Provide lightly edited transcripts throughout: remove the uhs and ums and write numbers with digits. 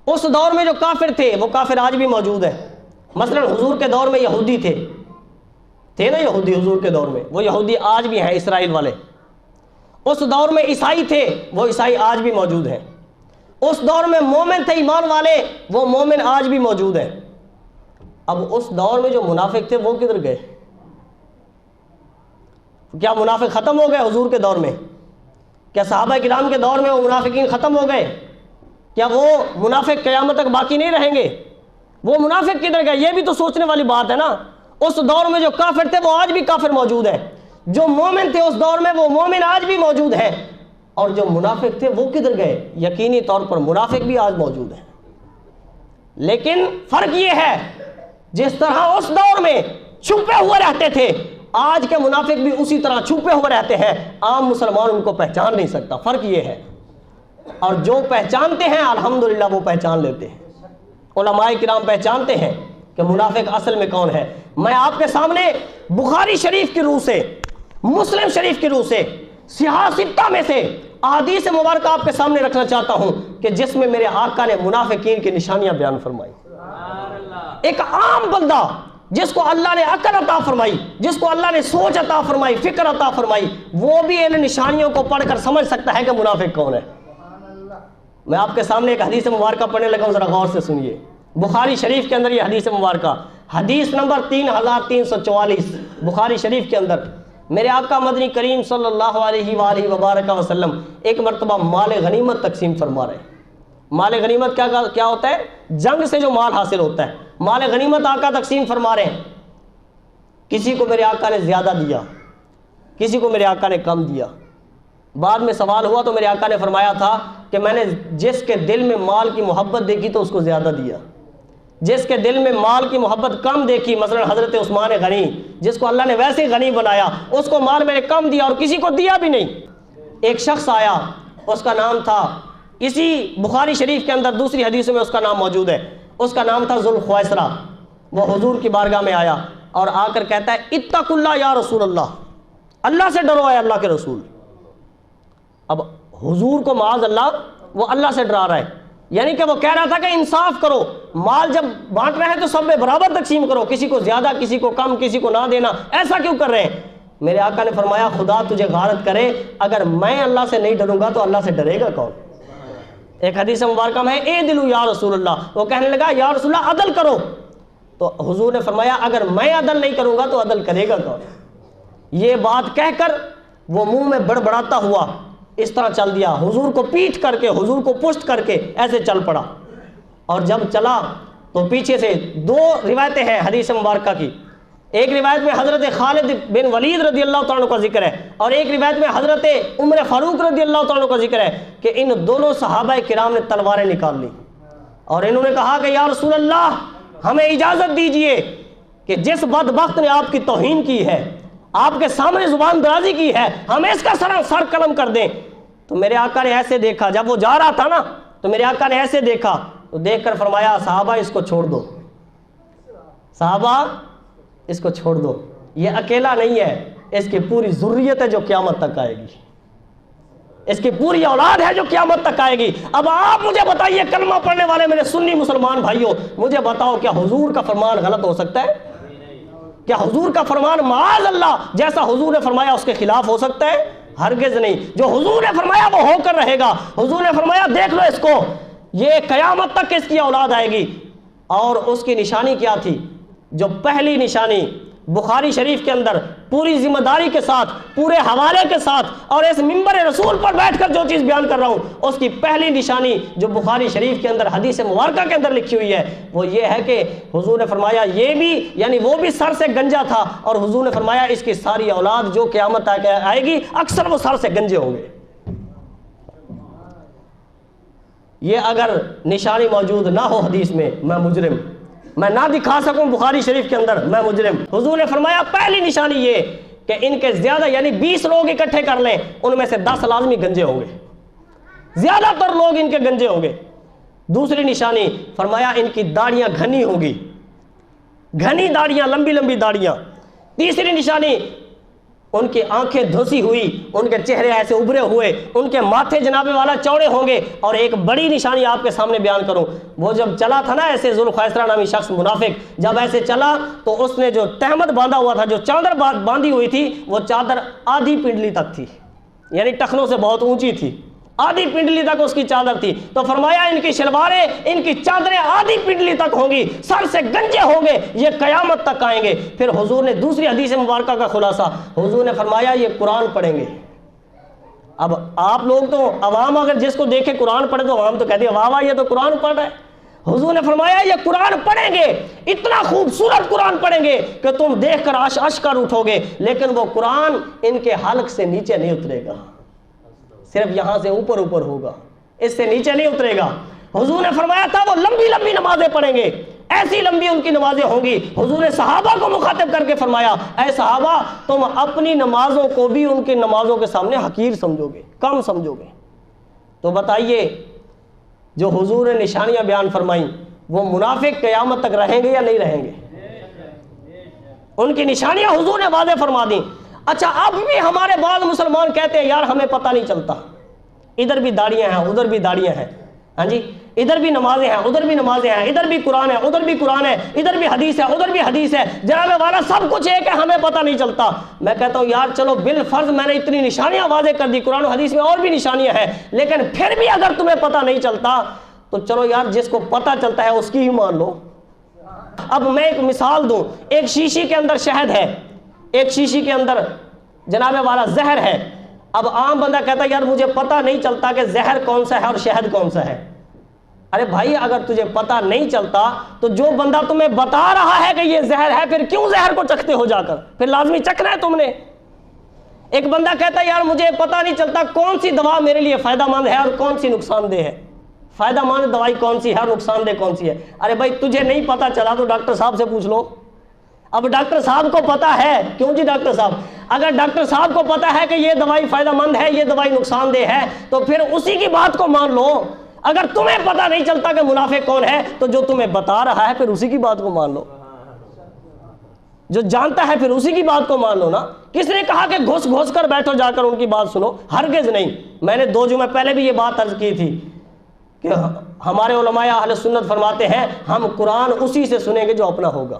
اس دور میں جو کافر تھے وہ کافر آج بھی موجود ہیں. مثلا حضور کے دور میں یہودی تھے نا یہودی حضور کے دور میں، وہ یہودی آج بھی ہیں اسرائیل والے. اس دور میں عیسائی تھے، وہ عیسائی آج بھی موجود ہیں. اس دور میں مومن تھے ایمان والے، وہ مومن آج بھی موجود ہیں. اب اس دور میں جو منافق تھے وہ کدھر گئے؟ کیا منافق ختم ہو گئے حضور کے دور میں؟ کیا صحابہ کرام کے دور میں وہ منافقین ختم ہو گئے؟ کیا وہ منافق قیامت تک باقی نہیں رہیں گے؟ وہ منافق کدھر گئے؟ یہ بھی تو سوچنے والی بات ہے نا. اس دور میں جو کافر تھے وہ آج بھی کافر موجود ہیں، جو مومن تھے اس دور میں وہ مومن آج بھی موجود ہیں، اور جو منافق تھے وہ کدھر گئے؟ یقینی طور پر منافق بھی آج موجود ہیں. لیکن فرق یہ ہے، جس طرح اس دور میں چھپے ہوئے رہتے تھے، آج کے منافق بھی اسی طرح چھپے ہوئے رہتے ہیں. عام مسلمان ان کو پہچان نہیں سکتا. فرق یہ ہے. اور جو پہچانتے ہیں الحمدللہ وہ پہچان لیتے ہیں. علماء کرام پہچانتے ہیں کہ منافق اصل میں کون ہے. میں آپ کے سامنے بخاری شریف کی روح سے، مسلم شریف کی روح سے، صحاح ستہ میں سے احادیث مبارکہ آپ کے سامنے رکھنا چاہتا ہوں کہ جس میں میرے آقا نے منافقین کی نشانیاں بیان فرمائی. ایک عام بندہ جس کو اللہ نے عقل عطا فرمائی، جس کو اللہ نے سوچ عطا فرمائی، فکر عطا فرمائی، وہ بھی ان نشانیوں کو پڑھ کر سمجھ سکتا ہے کہ منافق کون ہے. میں آپ کے سامنے ایک حدیث مبارکہ پڑھنے لگا ہوں، ذرا غور سے سنیے. بخاری شریف کے اندر یہ حدیث مبارکہ، حدیث نمبر 3344 بخاری شریف کے اندر. میرے آقا مدنی کریم صلی اللہ علیہ وآلہ وبارک وسلم ایک مرتبہ مال غنیمت تقسیم فرما رہے ہیں. مال غنیمت کیا ہوتا ہے؟ جنگ سے جو مال حاصل ہوتا ہے، مال غنیمت آقا تقسیم فرما رہے ہیں. کسی کو میرے آقا نے زیادہ دیا، کسی کو میرے آقا نے کم دیا. بعد میں سوال ہوا تو میرے آقا نے فرمایا تھا کہ میں نے جس کے دل میں مال کی محبت دیکھی تو اس کو زیادہ دیا، جس کے دل میں مال کی محبت کم دیکھی، مثلا حضرت عثمان غنی جس کو اللہ نے ویسے غنی بنایا، اس کو مال میں نے کم دیا اور کسی کو دیا بھی نہیں. ایک شخص آیا، اس کا نام تھا، اسی بخاری شریف کے اندر دوسری حدیث میں اس کا نام موجود ہے، اس کا نام تھا ذوالخویسرہ. وہ حضور کی بارگاہ میں آیا اور آ کر کہتا ہے اتقوا اللہ یا رسول اللہ، اللہ سے ڈرو اے اللہ کے رسول. اب حضور کو معاذ اللہ وہ اللہ سے ڈرا رہا ہے، یعنی کہ وہ کہہ رہا تھا کہ انصاف کرو، مال جب بانٹ رہے ہیں تو سب میں برابر تقسیم کرو، کسی کو زیادہ کسی کو کم، کسی کو نہ دینا، ایسا کیوں کر رہے ہیں؟ میرے آقا نے فرمایا خدا تجھے غارت کرے، اگر میں اللہ سے نہیں ڈروں گا تو اللہ سے ڈرے گا کون؟ ایک حدیث مبارکہ میں ہے اے دلو یا رسول اللہ، وہ کہنے لگا یا رسول اللہ عدل کرو، تو حضور نے فرمایا اگر میں عدل نہیں کروں گا تو عدل کرے گا کون؟ یہ بات کہہ کر وہ منہ میں بڑبڑاتا ہوا اس طرح چل دیا، حضور کو پیٹ کر کے، حضور کو پشت کر کے ایسے چل پڑا. اور جب چلا تو پیچھے سے دو روایتیں ہیں حدیث مبارکہ کی. ایک روایت میں حضرت خالد بن ولید رضی اللہ تعالیٰ عنہ کا ذکر ہے، اور ایک روایت میں حضرت عمر فاروق رضی اللہ تعالیٰ عنہ کا ذکر ہے کہ ان دونوں صحابہ کرام نے تلواریں نکال لی اور انہوں نے کہا کہ یا رسول اللہ ہمیں اجازت دیجئے کہ جس بدبخت نے آپ کی توہین کی ہے، آپ کے سامنے زبان درازی کی ہے، ہمیں اس کا سر قلم کر دیں. تو میرے آقا نے ایسے دیکھا، جب وہ جا رہا تھا نا تو میرے آقا نے ایسے دیکھا تو دیکھ کر فرمایا صحابہ اس کو چھوڑ دو، صحابہ اس کو چھوڑ دو، یہ اکیلا نہیں ہے، اس کی پوری ذریت ہے جو قیامت تک آئے گی، اس کی پوری اولاد ہے جو قیامت تک آئے گی. اب آپ مجھے بتائیے کلمہ پڑھنے والے میرے سنی مسلمان بھائیوں، مجھے بتاؤ کیا حضور کا فرمان غلط ہو سکتا ہے؟ کیا حضور کا فرمان معاذ اللہ جیسا حضور نے فرمایا اس کے خلاف ہو سکتا ہے؟ ہرگز نہیں. جو حضور نے فرمایا وہ ہو کر رہے گا. حضور نے فرمایا دیکھ لو اس کو، یہ قیامت تک اس کی اولاد آئے گی. اور اس کی نشانی کیا تھی؟ جو پہلی نشانی بخاری شریف کے اندر پوری ذمہ داری کے ساتھ، پورے حوالے کے ساتھ اور اس منبر رسول پر بیٹھ کر جو چیز بیان کر رہا ہوں، اس کی پہلی نشانی جو بخاری شریف کے اندر حدیث مبارکہ کے اندر لکھی ہوئی ہے وہ یہ ہے کہ حضور نے فرمایا یہ بھی، یعنی وہ بھی سر سے گنجا تھا، اور حضور نے فرمایا اس کی ساری اولاد جو قیامت آئے گی اکثر وہ سر سے گنجے ہوں گے. یہ اگر نشانی موجود نہ ہو حدیث میں، میں مجرم، میں نہ دکھا سکوں بخاری شریف کے اندر، میں مجرم. حضور نے فرمایا پہلی نشانی یہ کہ ان کے زیادہ، یعنی 20 لوگ اکٹھے کر لیں ان میں سے 10 لازمی گنجے ہوں گے، زیادہ تر لوگ ان کے گنجے ہوں گے. دوسری نشانی فرمایا ان کی داڑیاں گھنی ہوں گی، گھنی داڑیاں، لمبی لمبی داڑیاں. تیسری نشانی ان کی آنکھیں دھنسی ہوئی، ان کے چہرے ایسے ابھرے ہوئے، ان کے ماتھے جناب والا چوڑے ہوں گے۔ اور ایک بڑی نشانی آپ کے سامنے بیان کروں، وہ جب چلا تھا نا ایسے ذوالخویسرہ نامی شخص منافق، جب ایسے چلا تو اس نے جو تہمت باندھا ہوا تھا، جو چادر باندھی ہوئی تھی، وہ چادر آدھی پنڈلی تک تھی، یعنی ٹخنوں سے بہت اونچی تھی، آدھی پنڈلی تک اس کی چادر تھی۔ تو فرمایا ان کی شلواریں، ان کی چادریں آدھی پنڈلی تک ہوں گی، سر سے گنجے ہوں گے، یہ قیامت تک آئیں گے۔ پھر حضور نے دوسری حدیث مبارکہ کا خلاصہ، حضور نے فرمایا یہ قرآن پڑھیں گے۔ اب آپ لوگ تو عوام اگر جس کو دیکھے قرآن پڑھے تو عوام تو کہتے ہیں واہ واہ یہ تو قرآن پڑھ رہا ہے۔ حضور نے فرمایا یہ قرآن پڑھیں گے، اتنا خوبصورت قرآن پڑھیں گے کہ تم دیکھ کر عش کر اٹھو گے، لیکن وہ قرآن ان کے حلق سے نیچے نہیں اترے گا، صرف یہاں سے اوپر اوپر ہوگا، اس سے نیچے نہیں اترے گا۔ حضور نے فرمایا تھا وہ لمبی لمبی نمازیں پڑھیں گے، ایسی لمبی ان کی نمازیں ہوں گی۔ حضور نے صحابہ کو مخاطب کر کے فرمایا اے صحابہ تم اپنی نمازوں کو بھی ان کی نمازوں کے سامنے حقیر سمجھو گے، کم سمجھو گے۔ تو بتائیے جو حضور نے نشانیاں بیان فرمائیں وہ منافق قیامت تک رہیں گے یا نہیں رہیں گے؟ ان کی نشانیاں حضور نے واضح فرما دیں۔ اچھا اب بھی ہمارے بعض مسلمان کہتے ہیں یار ہمیں پتہ نہیں چلتا، ادھر بھی داڑیاں ہیں ادھر بھی داڑیاں ہیں، ہاں جی ادھر بھی نمازیں ہیں ادھر بھی نمازیں ہیں، ادھر بھی قرآن ہے ادھر بھی قرآن ہے، ادھر بھی حدیث ہے ادھر بھی حدیث ہے، جناب والا سب کچھ ایک ہے، ہمیں پتہ نہیں چلتا۔ میں کہتا ہوں یار چلو بالفرض میں نے اتنی نشانیاں واضح کر دی، قرآن و حدیث میں اور بھی نشانیاں ہیں، لیکن پھر بھی اگر تمہیں پتہ نہیں چلتا تو چلو یار جس کو پتہ چلتا ہے اس کی ہی مان لو۔ اب میں ایک مثال دوں، ایک شیشی کے اندر شہد ہے، ایک شیشی کے اندر جناب والا زہر ہے۔ اب عام بندہ کہتا ہے یار مجھے پتہ نہیں چلتا کہ زہر کون سا ہے اور شہد کون سا ہے۔ ارے بھائی اگر تجھے پتہ نہیں چلتا تو جو بندہ تمہیں بتا رہا ہے کہ یہ زہر ہے پھر کیوں زہر کو چکھتے ہو جا کر؟ پھر لازمی چکھنا ہے تم نے۔ ایک بندہ کہتا ہے یار مجھے پتہ نہیں چلتا کون سی دوا میرے لیے فائدہ مند ہے اور کون سی نقصان دہ ہے، فائدہ مند دوائی کون سی ہے اور نقصان دہ کون سی ہے۔ ارے بھائی تجھے نہیں پتہ چلا تو ڈاکٹر صاحب سے پوچھ لو۔ اب ڈاکٹر صاحب کو پتہ ہے، کیوں جی ڈاکٹر صاحب، اگر ڈاکٹر صاحب کو پتہ ہے کہ یہ دوائی فائدہ مند ہے یہ دوائی نقصان دہ ہے تو پھر اسی کی بات کو مان لو۔ اگر تمہیں پتہ نہیں چلتا کہ منافق کون ہے تو جو تمہیں بتا رہا ہے پھر اسی کی بات کو مان لو، جو جانتا ہے پھر اسی کی بات کو مان لو نا۔ کس نے کہا کہ گھس گھس کر بیٹھو جا کر ان کی بات سنو؟ ہرگز نہیں۔ میں نے 2 جمعے پہلے بھی یہ بات عرض کی تھی کہ ہمارے علماء اہل سنت فرماتے ہیں ہم قرآن اسی سے سنیں گے جو اپنا ہوگا،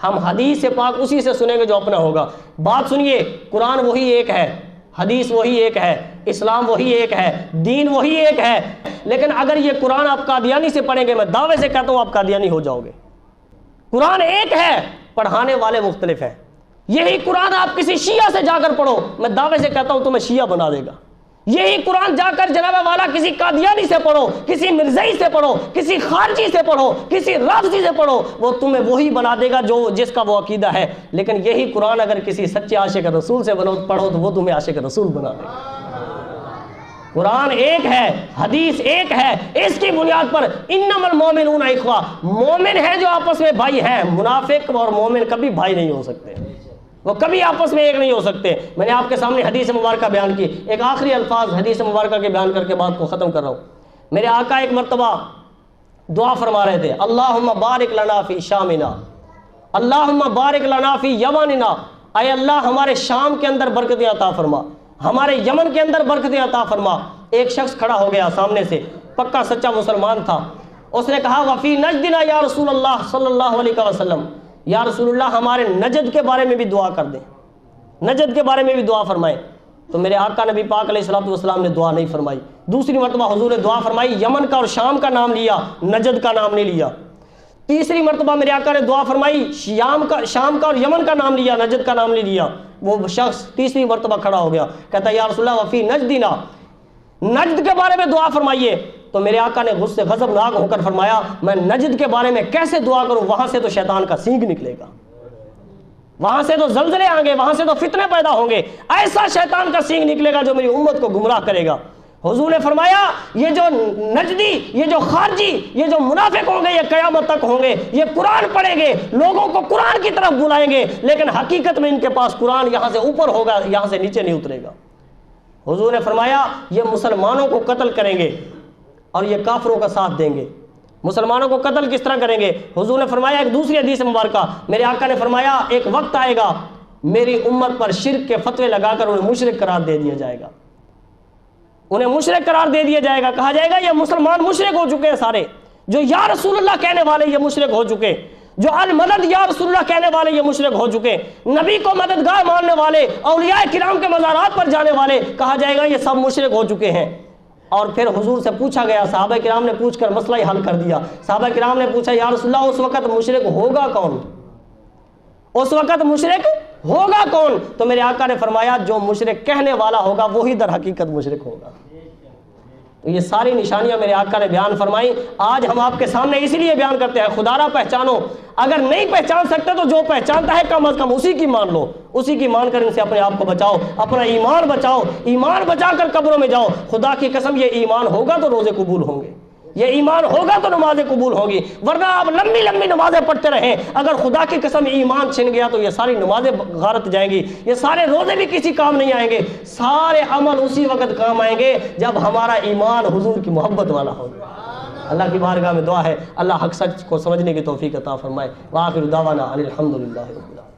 ہم حدیث پاک اسی سے سنیں گے جو اپنا ہوگا۔ بات سنیے، قرآن وہی ایک ہے، حدیث وہی ایک ہے، اسلام وہی ایک ہے، دین وہی ایک ہے، لیکن اگر یہ قرآن آپ قادیانی سے پڑھیں گے میں دعوے سے کہتا ہوں آپ قادیانی ہو جاؤ گے۔ قرآن ایک ہے، پڑھانے والے مختلف ہیں۔ یہی قرآن آپ کسی شیعہ سے جا کر پڑھو میں دعوے سے کہتا ہوں تمہیں شیعہ بنا دے گا۔ یہی قرآن جا کر جناب والا کسی قادیانی سے پڑھو، کسی مرزائی سے پڑھو، کسی خارجی سے پڑھو، کسی رافضی سے پڑھو، وہ تمہیں وہی بنا دے گا جو جس کا وہ عقیدہ ہے۔ لیکن یہی قرآن اگر کسی سچے عاشق رسول سے پڑھو تو وہ تمہیں عاشق رسول بنا دے گا۔ قرآن ایک ہے، حدیث ایک ہے، اس کی بنیاد پر انما المؤمنون اخوہ، مومن ہیں جو آپس میں بھائی ہیں۔ منافق اور مومن کبھی بھائی نہیں ہو سکتے، وہ کبھی آپس میں ایک نہیں ہو سکتے۔ میں نے آپ کے سامنے حدیث مبارکہ بیان کی، ایک آخری الفاظ حدیث مبارکہ کے بیان کر کے بات کو ختم کر رہا ہوں۔ میرے آقا ایک مرتبہ دعا فرما رہے تھے اللہم بارک لنا فی شامنا، اللہم بارک لنا فی یمننا، اے اللہ ہمارے شام کے اندر برکتیں عطا فرما، ہمارے یمن کے اندر برکتیں عطا فرما۔ ایک شخص کھڑا ہو گیا سامنے سے، پکا سچا مسلمان تھا، اس نے کہا وفی نجدنا یا رسول اللہ صلی اللہ علیہ وسلم، یا رسول اللہ ہمارے نجد کے بارے میں بھی دعا کر دیں، نجد کے بارے میں بھی دعا فرمائیں۔ تو میرے آقا نبی پاک علیہ الصلوۃ والسلام نے دعا نہیں فرمائی۔ دوسری مرتبہ حضور نے دعا فرمائی، یمن کا اور شام کا نام لیا، نجد کا نام نہیں لیا۔ تیسری مرتبہ میرے آقا نے دعا فرمائی، شام کا اور یمن کا نام لیا، نجد کا نام نہیں لیا۔ وہ شخص تیسری مرتبہ کھڑا ہو گیا، کہتا یا رسول اللہ وفی نجدنا، نجد کے بارے میں دعا فرمائیے۔ تو میرے آقا نے غصے غضبناک ہو کر فرمایا میں نجد کے بارے میں کیسے دعا کروں، وہاں سے تو شیطان کا سینگ نکلے گا، وہاں سے تو زلزلے آئیں گے، وہاں سے تو فتنے پیدا ہوں گے، ایسا شیطان کا سینگ نکلے گا جو میری امت کو گمراہ کرے گا۔ حضور نے فرمایا یہ جو نجدی، یہ جو خارجی، یہ جو منافق ہوں گے یہ قیامت تک ہوں گے، یہ قرآن پڑھیں گے، لوگوں کو قرآن کی طرف بلائیں گے، لیکن حقیقت میں ان کے پاس قرآن یہاں سے اوپر ہوگا، یہاں سے نیچے نہیں اترے گا۔ حضور نے فرمایا یہ مسلمانوں کو قتل کریں گے اور یہ کافروں کا ساتھ دیں گے۔ مسلمانوں کو قتل کس طرح کریں گے؟ حضور نے فرمایا ایک دوسری حدیث مبارکہ، میرے آقا نے فرمایا ایک وقت آئے گا میری امت پر شرک کے فتوے لگا کر انہیں مشرک قرار دے دیا جائے گا، انہیں مشرک قرار دے دیا جائے گا، کہا جائے گا یہ مسلمان مشرک ہو چکے ہیں سارے، جو یا رسول اللہ کہنے والے یہ مشرک ہو چکے، جو المدد یا رسول اللہ کہنے والے یہ مشرک ہو چکے، نبی کو مددگار ماننے والے، اولیاء کرام کے مزارات پر جانے والے، کہا جائے گا یہ سب مشرک ہو چکے ہیں۔ اور پھر حضور سے پوچھا گیا، صحابہ کرام نے پوچھ کر مسئلہ ہی حل کر دیا۔ صحابہ کرام نے پوچھا یا رسول اللہ اس وقت مشرک ہوگا کون؟ اس وقت مشرک ہوگا کون؟ تو میرے آقا نے فرمایا جو مشرک کہنے والا ہوگا وہی در حقیقت مشرک ہوگا۔ تو یہ ساری نشانیاں میرے آقا نے بیان فرمائی، آج ہم آپ کے سامنے اسی لیے بیان کرتے ہیں خدا را پہچانو، اگر نہیں پہچان سکتے تو جو پہچانتا ہے کم از کم اسی کی مان لو، اسی کی مان کر ان سے اپنے آپ کو بچاؤ، اپنا ایمان بچاؤ، ایمان بچا کر قبروں میں جاؤ۔ خدا کی قسم یہ ایمان ہوگا تو روزے قبول ہوں گے، یہ ایمان ہوگا تو نمازیں قبول ہوگی، ورنہ آپ لمبی لمبی نمازیں پڑھتے رہیں، اگر خدا کی قسم ایمان چھن گیا تو یہ ساری نمازیں غارت جائیں گی، یہ سارے روزے بھی کسی کام نہیں آئیں گے، سارے عمل اسی وقت کام آئیں گے جب ہمارا ایمان حضور کی محبت والا ہوگا۔ اللہ کی بارگاہ میں دعا ہے اللہ حق سچ کو سمجھنے کی توفیق عطا فرمائے۔ وآخر دعوانا ان الحمدللہ رب العالمین۔